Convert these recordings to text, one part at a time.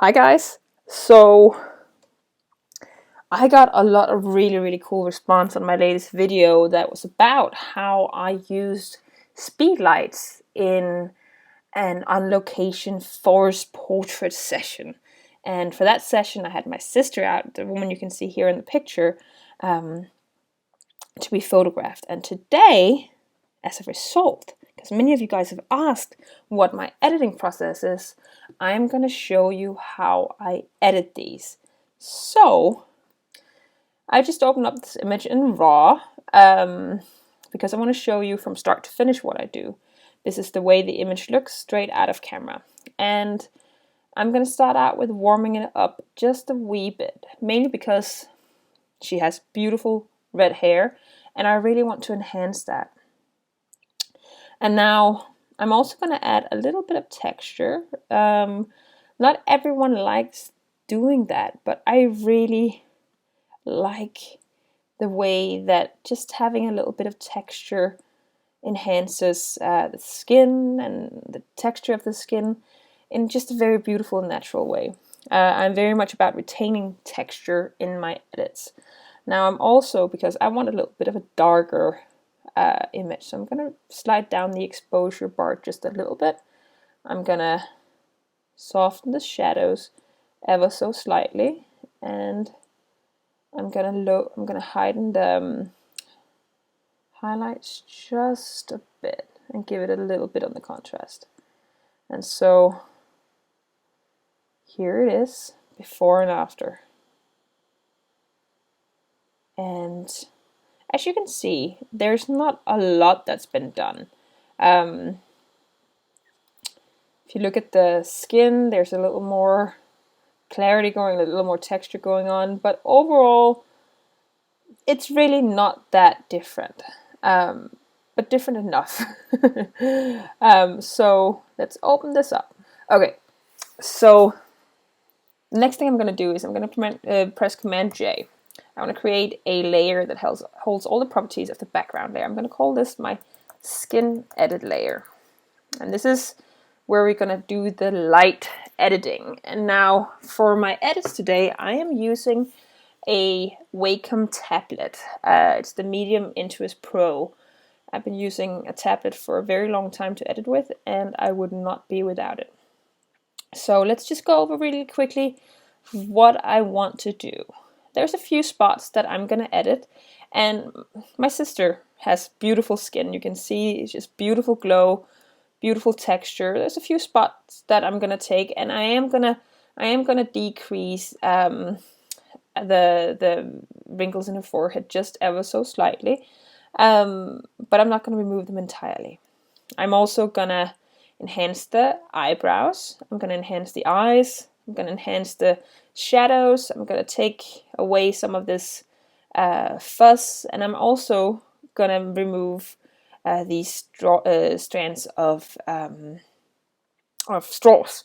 Hi guys. So I got a lot of really cool response on my latest video that was about how I used speedlights in an on location forest portrait session. And for that session I had my sister out, the woman you can see here in the picture, to be photographed. And today, as a result, because many of you guys have asked what my editing process is, I'm going to show you how I edit these. So I just opened up this image in RAW because I want to show you from start to finish what I do. This is the way the image looks straight out of camera. And I'm going to start out with warming it up just a wee bit, mainly because she has beautiful red hair and I really want to enhance that. And now I'm also going to add a little bit of texture. Not everyone likes doing that, but I really like the way that just having a little bit of texture enhances the skin and the texture of the skin in just a very beautiful and natural way. I'm very much about retaining texture in my edits. Now I'm also, because I want a little bit of a darker image, so I'm going to slide down the exposure bar just a little bit. I'm going to soften the shadows ever so slightly, and I'm going to heighten the highlights just a bit and give it a little bit on the contrast. And so here it is, before and after. And as you can see, there's not a lot that's been done. If you look at the skin, there's a little more clarity going, a little more texture going on, but overall, it's really not that different, but different enough. So let's open this up. Okay, so the next thing I'm going to do is I'm going to press Command J. I want to create a layer that holds all the properties of the background layer. I'm going to call this my skin edit layer. And this is where we're going to do the light editing. And now for my edits today, I am using a Wacom tablet. It's the Medium Intuos Pro. I've been using a tablet for a very long time to edit with, and I would not be without it. So let's just go over really quickly what I want to do. There's a few spots that I'm going to edit, and my sister has beautiful skin. You can see it's just beautiful glow, beautiful texture. There's a few spots that I'm going to take, and I am going to decrease the wrinkles in her forehead just ever so slightly, but I'm not going to remove them entirely. I'm also going to enhance the eyebrows. I'm going to enhance the eyes. I'm going to enhance the shadows. I'm going to take away some of this fuzz, and I'm also going to remove these strands of straws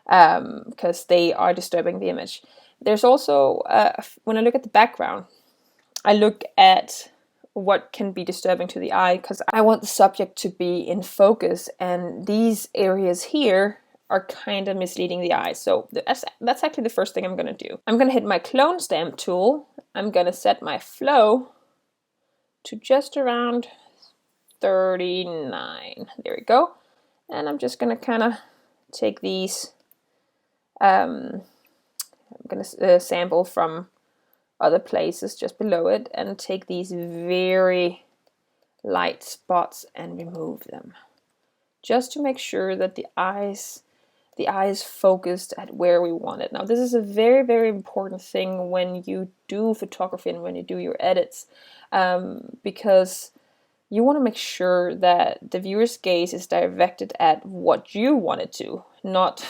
because they are disturbing the image. There's also, when I look at the background, I look at what can be disturbing to the eye because I want the subject to be in focus, and these areas here are kind of misleading the eye. So that's actually the first thing I'm going to do. I'm going to hit my clone stamp tool. I'm going to set my flow to just around 39. There we go. And I'm just going to kind of take these, I'm going to sample from other places just below it and take these very light spots and remove them, just to make sure that the eye is focused at where we want it. Now this is a very important thing when you do photography and when you do your edits, because you want to make sure that the viewer's gaze is directed at what you want it to, not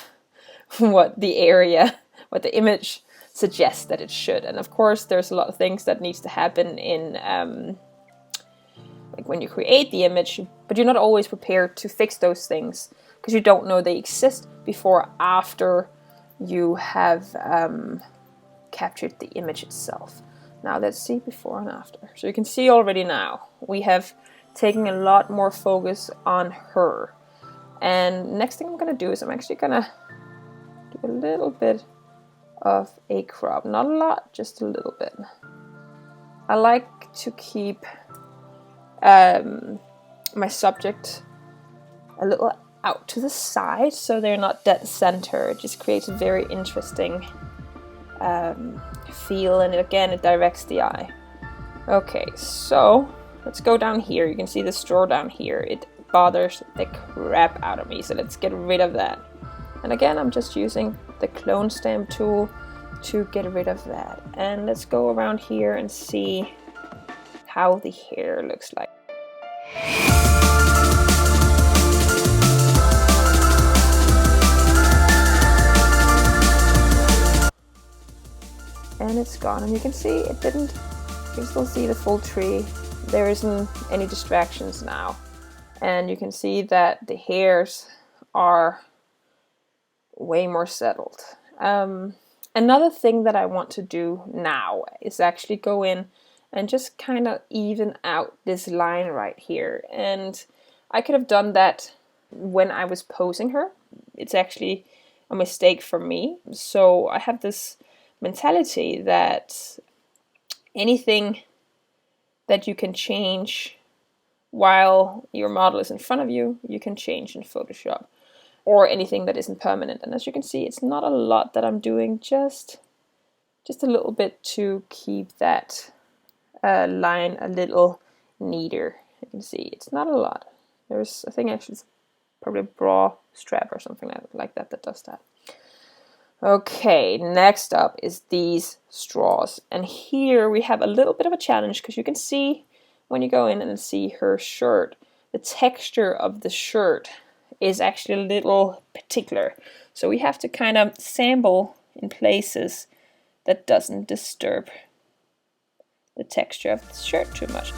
what the image suggests that it should. And of course there's a lot of things that needs to happen in like when you create the image, but you're not always prepared to fix those things because you don't know they exist before or after you have captured the image itself. Now let's see before and after. So you can see already now we have taken a lot more focus on her. And next thing I'm going to do is I'm actually going to Do a little bit of a crop, not a lot, just a little bit. I like to keep my subject a little out to the side so they're not dead center. It just creates a very interesting feel, and again it directs the eye. Okay, so let's go down here. You can see the straw down here. It bothers the crap out of me, so let's get rid of that. And again, I'm just using the clone stamp tool to get rid of that. And let's go around here and see how the hair looks like. And it's gone, and you can see it didn't, you can still see the full tree. There isn't any distractions now. And you can see that the hairs are way more settled. Another thing that I want to do now is actually go in and just kind of even out this line right here. And I could have done that when I was posing her. It's actually a mistake for me. So I have this mentality that anything that you can change while your model is in front of you, you can change in Photoshop, or anything that isn't permanent. And as you can see, it's not a lot that I'm doing, just a little bit to keep that line a little neater. You can see it's not a lot. There's, I think actually it's probably a bra strap or something like that that does that. Okay, next up is these straws. And here we have a little bit of a challenge, because you can see when you go in and see her shirt, the texture of the shirt is actually a little particular. So we have to kind of sample in places that doesn't disturb the texture of the shirt too much.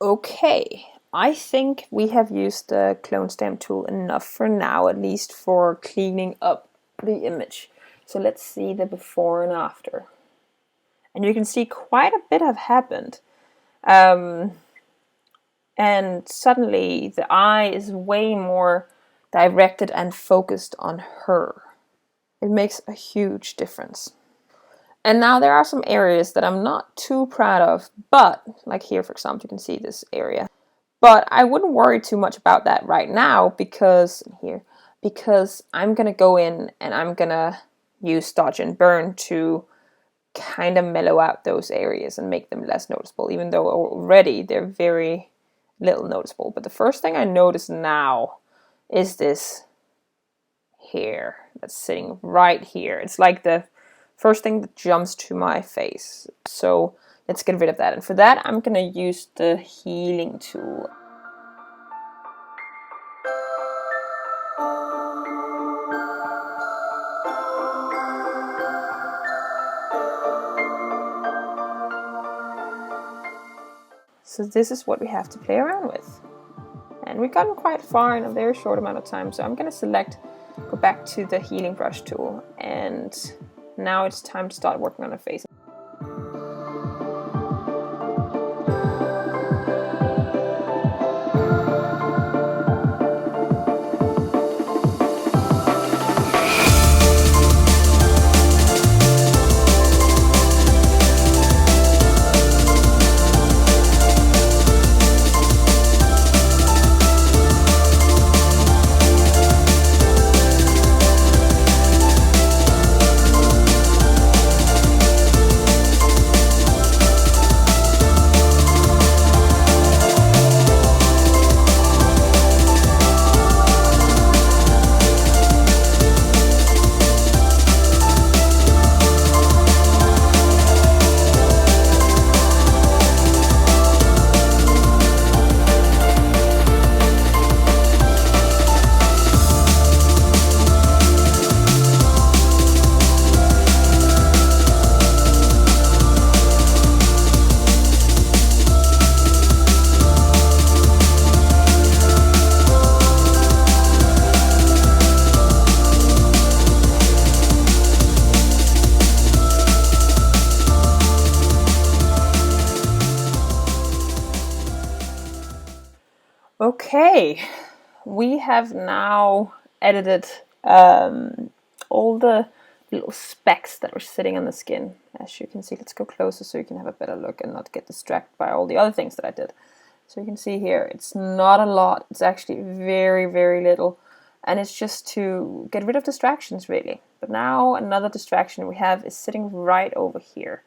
Okay, I think we have used the clone stamp tool enough for now, at least for cleaning up the image. So let's see the before and after. And you can see quite a bit have happened. And suddenly the eye is way more directed and focused on her. It makes a huge difference. And now there are some areas that I'm not too proud of, but like here, for example, you can see this area. But I wouldn't worry too much about that right now, because I'm going to go in and I'm going to use dodge and burn to kind of mellow out those areas and make them less noticeable, even though already they're very little noticeable. But the first thing I notice now is this hair that's sitting right here. It's like the first thing that jumps to my face. So let's get rid of that. And for that, I'm going to use the healing tool. So this is what we have to play around with. And we've gotten quite far in a very short amount of time. So I'm going to go back to the healing brush tool, and now it's time to start working on her face. Okay, we have now edited all the little specks that are sitting on the skin. As you can see, let's go closer so you can have a better look and not get distracted by all the other things that I did. So you can see here, it's not a lot. It's actually very, very little. And it's just to get rid of distractions, really. But now another distraction we have is sitting right over here.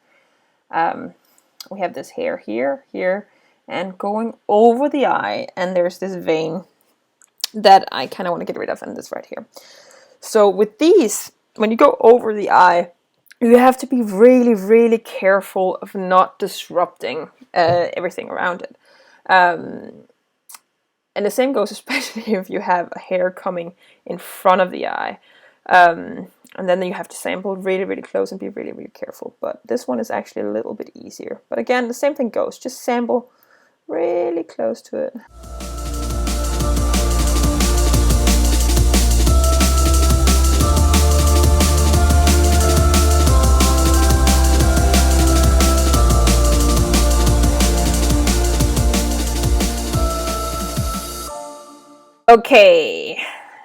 We have this hair here, here, and going over the eye. And there's this vein that I kind of want to get rid of, and this right here. So with these, when you go over the eye, you have to be really, really careful of not disrupting everything around it. And the same goes especially if you have a hair coming in front of the eye. And then you have to sample really, really close and be really, really careful. But this one is actually a little bit easier. But again, the same thing goes. Just sample really close to it. Okay,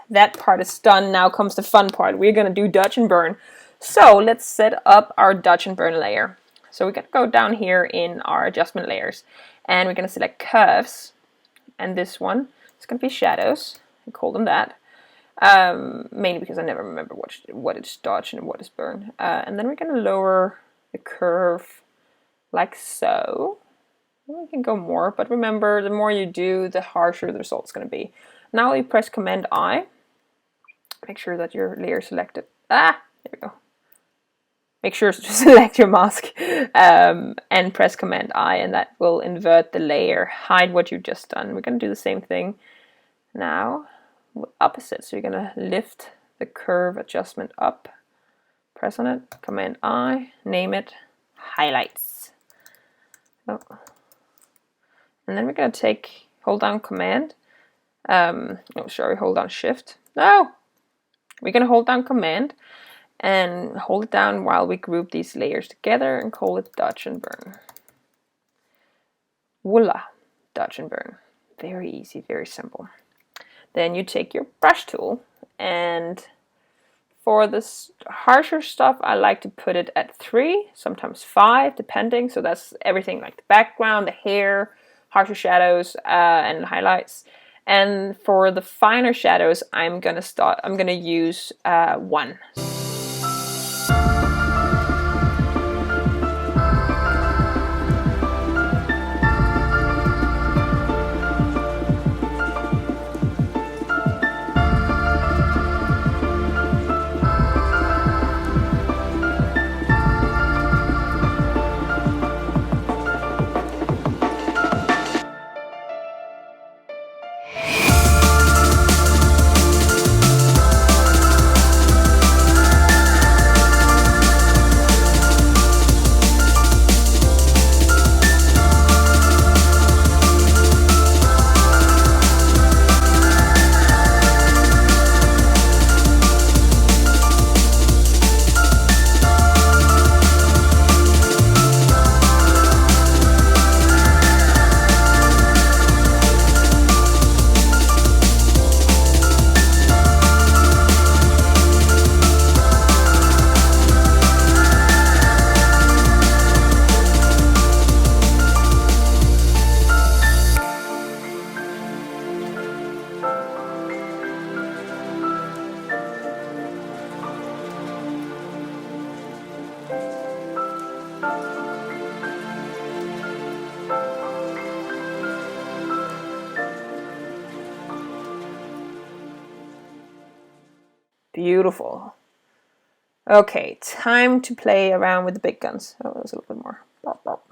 that part is done. Now comes the fun part. We're going to do dodge and burn. So let's set up our dodge and burn layer. So we're going to go down here in our adjustment layers. And we're going to select curves. And this one is going to be shadows. I call them that. Mainly because I never remember what is dodge and what is burn. And then we're going to lower the curve like so. We can go more, but remember, the more you do, the harsher the result's going to be. Now you press Command I. Make sure that your layer is selected. There we go. Make sure to select your mask and press Command I, and that will invert the layer, hide what you've just done. We're going to do the same thing now, opposite. So you're going to lift the curve adjustment up, press on it, Command I, name it highlights. Oh. And then we're going to hold down Command. Hold down Shift. No! We're going to hold down Command and hold it down while we group these layers together and call it dodge and burn. Voila! Dodge and burn. Very easy, very simple. Then you take your brush tool, and for this harsher stuff, I like to put it at 3, sometimes 5, depending. So that's everything like the background, the hair, harsher shadows, and highlights. And for the finer shadows, I'm gonna use 1. Beautiful. Okay, time to play around with the big guns. Oh, that was a little bit more. Bop, bop.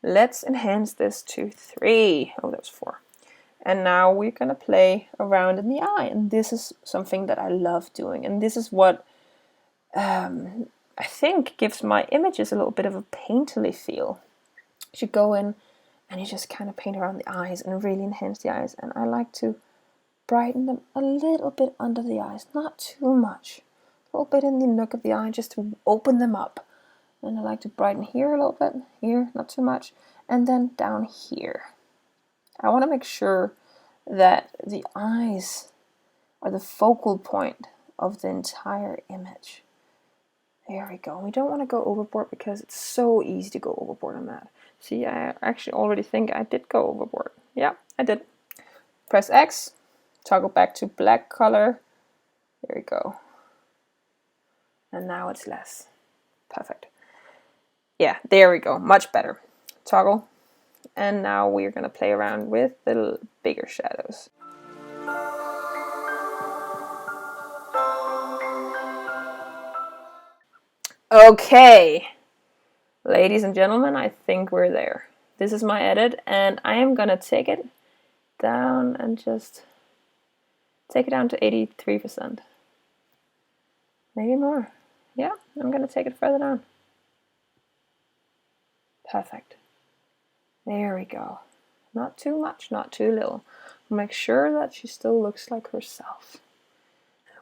Let's enhance this to 3. Oh, that was 4. And now we're going to play around in the eye. And this is something that I love doing. And this is what I think gives my images a little bit of a painterly feel. You go in and you just kind of paint around the eyes and really enhance the eyes. And I like to brighten them a little bit under the eyes, not too much. A little bit in the nook of the eye just to open them up. And I like to brighten here a little bit, here, not too much, and then down here. I want to make sure that the eyes are the focal point of the entire image. There we go. We don't want to go overboard because it's so easy to go overboard on that. See, I actually already think I did go overboard. Yeah, I did. Press X, toggle back to black color. There we go. And now it's less. Perfect. Yeah, there we go. Much better. Toggle. And now we're going to play around with the bigger shadows. Okay, ladies and gentlemen, I think we're there. This is my edit, and I am going to take it down and just take it down to 83%. Maybe more. Yeah, I'm going to take it further down. Perfect. There we go. Not too much, not too little. Make sure that she still looks like herself.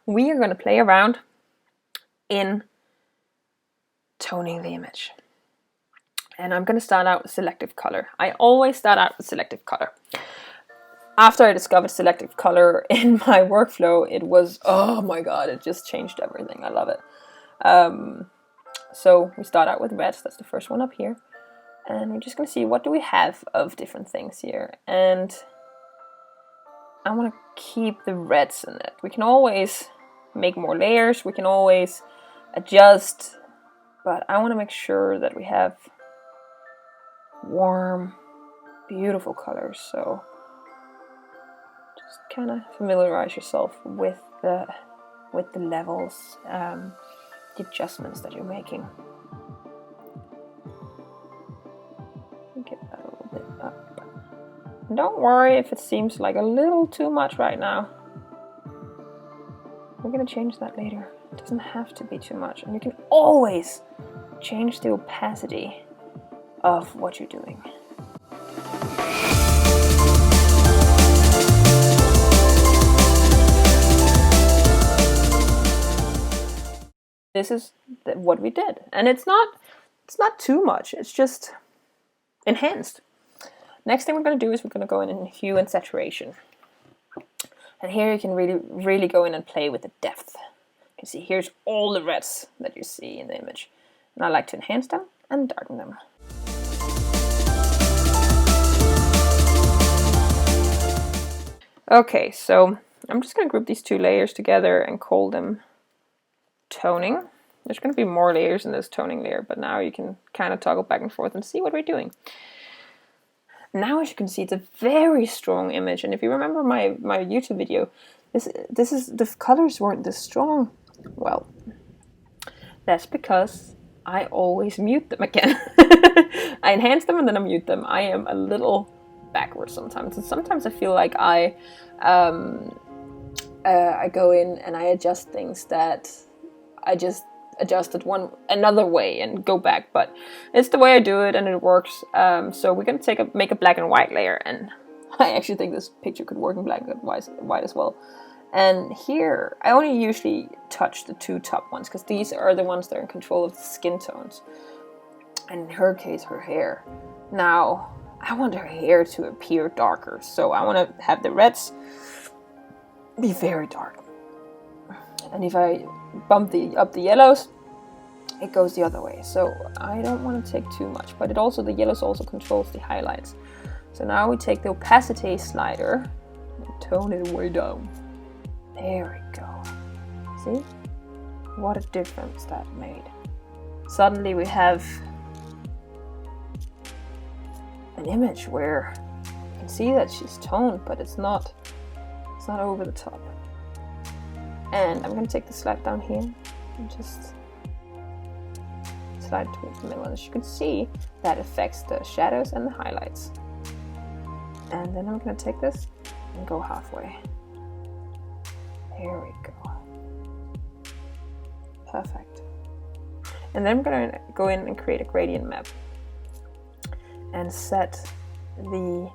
We are going to play around in toning the image. And I'm going to start out with selective color. I always start out with selective color. After I discovered selective color in my workflow, it was, oh my god, it just changed everything. I love it. So we start out with reds. That's the first one up here. And we're just going to see what do we have of different things here. And I want to keep the reds in it. We can always make more layers. We can always adjust. But I want to make sure that we have warm, beautiful colors. So just kind of familiarize yourself with the levels, the adjustments that you're making. Get that a little bit up. And don't worry if it seems like a little too much right now. We're going to change that later. It doesn't have to be too much. And you can always change the opacity of what you're doing. This is what we did. And it's not too much. It's just enhanced. Next thing we're going to do is we're going to go in hue and saturation. And here you can really go in and play with the depth. You can see here's all the reds that you see in the image. And I like to enhance them and darken them. Okay, so I'm just going to group these two layers together and call them toning. There's going to be more layers in this toning layer, but now you can kind of toggle back and forth and see what we're doing. Now, as you can see, it's a very strong image, and if you remember my YouTube video, this is the colors weren't this strong. Well, that's because I always mute them again. I enhance them and then I mute them. I am a little backwards sometimes, and sometimes I feel like I go in and I adjust things that I just adjusted another way and go back, but it's the way I do it and it works. So we're gonna make a black and white layer, and I actually think this picture could work in black and white as well. And here I only usually touch the two top ones because these are the ones that are in control of the skin tones, and in her case her hair. Now I want her hair to appear darker, so I want to have the reds be very dark. And if I bump up the yellows, it goes the other way. So I don't want to take too much, but the yellows also controls the highlights. So now we take the opacity slider and tone it way down. There we go. See? What a difference that made. Suddenly we have an image where you can see that she's toned, but it's not over the top. And I'm going to take the slide down here and just slide towards the middle. And as you can see, that affects the shadows and the highlights. And then I'm going to take this and go halfway. There we go. Perfect. And then I'm going to go in and create a gradient map and set the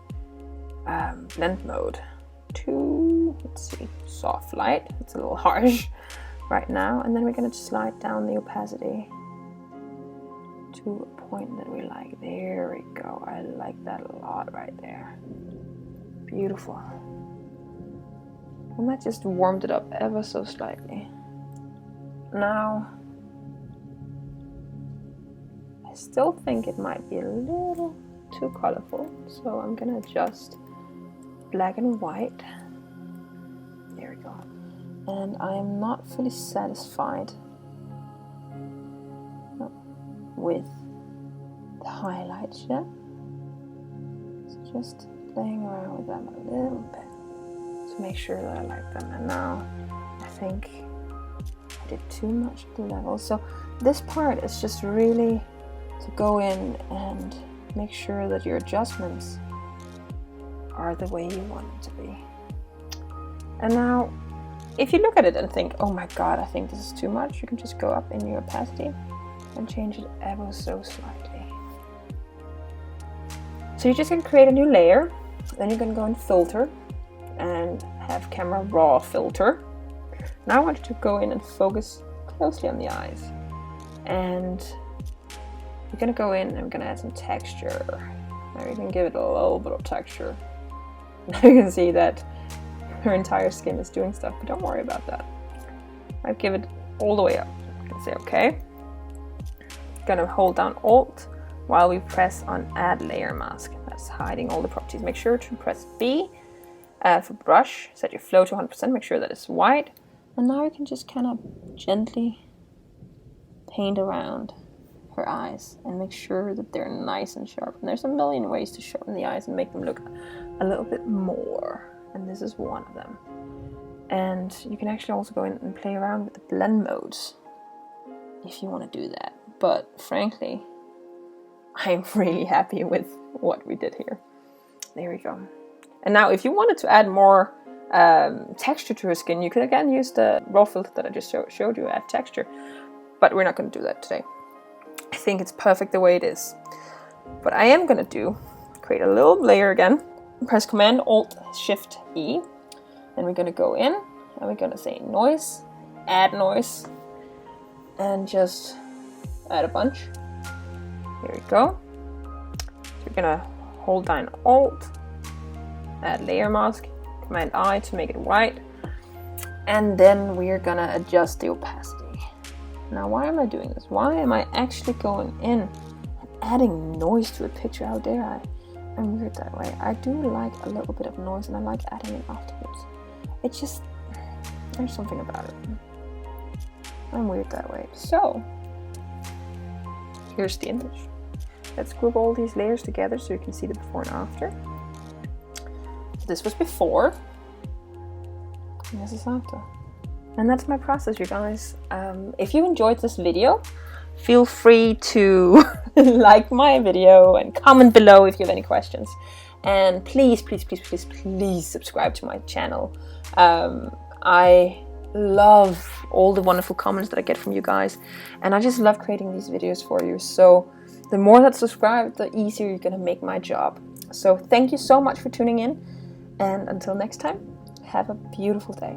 blend mode to, let's see, soft light. It's a little harsh right now. And then we're going to slide down the opacity to a point that we like. There we go. I like that a lot right there. Beautiful. And that just warmed it up ever so slightly. Now, I still think it might be a little too colorful, so I'm gonna adjust black and white. There we go. And I am not fully satisfied with the highlights yet. So just playing around with them a little bit to make sure that I like them. And now I think I did too much at the level. So this part is just really to go in and make sure that your adjustments are the way you want them to be. And now, if you look at it and think, oh my god, I think this is too much, you can just go up in your opacity and change it ever so slightly. So you're just going to create a new layer, then you're going to go in filter and have camera raw filter. Now I want you to go in and focus closely on the eyes. And we're going to go in and I'm going to add some texture. Now you can give it a little bit of texture. Now you can see that her entire skin is doing stuff, but don't worry about that. I give it all the way up. You can say okay. Gonna hold down Alt while we press on Add Layer Mask. That's hiding all the properties. Make sure to press B for brush. Set your flow to 100%. Make sure that it's white. And now you can just kind of gently paint around her eyes and make sure that they're nice and sharp. And there's a million ways to sharpen the eyes and make them look a little bit more. And this is one of them. And you can actually also go in and play around with the blend modes if you want to do that. But frankly, I'm really happy with what we did here. There we go. And now if you wanted to add more texture to her skin, you could again use the raw filter that I just showed you, add texture. But we're not going to do that today. I think it's perfect the way it is. What I am going to create a little layer again. Press Command Alt Shift E. And we're going to go in and we're going to say noise, add noise, and just add a bunch. Here we go. So we're going to hold down Alt, add layer mask, Command I to make it white, and then we're going to adjust the opacity. Now, why am I doing this? Why am I actually going in and adding noise to a picture? How dare I? I'm weird that way. I do like a little bit of noise and I like adding it afterwards. It just, there's something about it. I'm weird that way. So, here's the image. Let's group all these layers together so you can see the before and after. This was before, and this is after. And that's my process, you guys. If you enjoyed this video, feel free to like my video and comment below if you have any questions. And please, please, please, please, please subscribe to my channel. I love all the wonderful comments that I get from you guys. And I just love creating these videos for you. So the more that subscribe, the easier you're going to make my job. So thank you so much for tuning in. And until next time, have a beautiful day.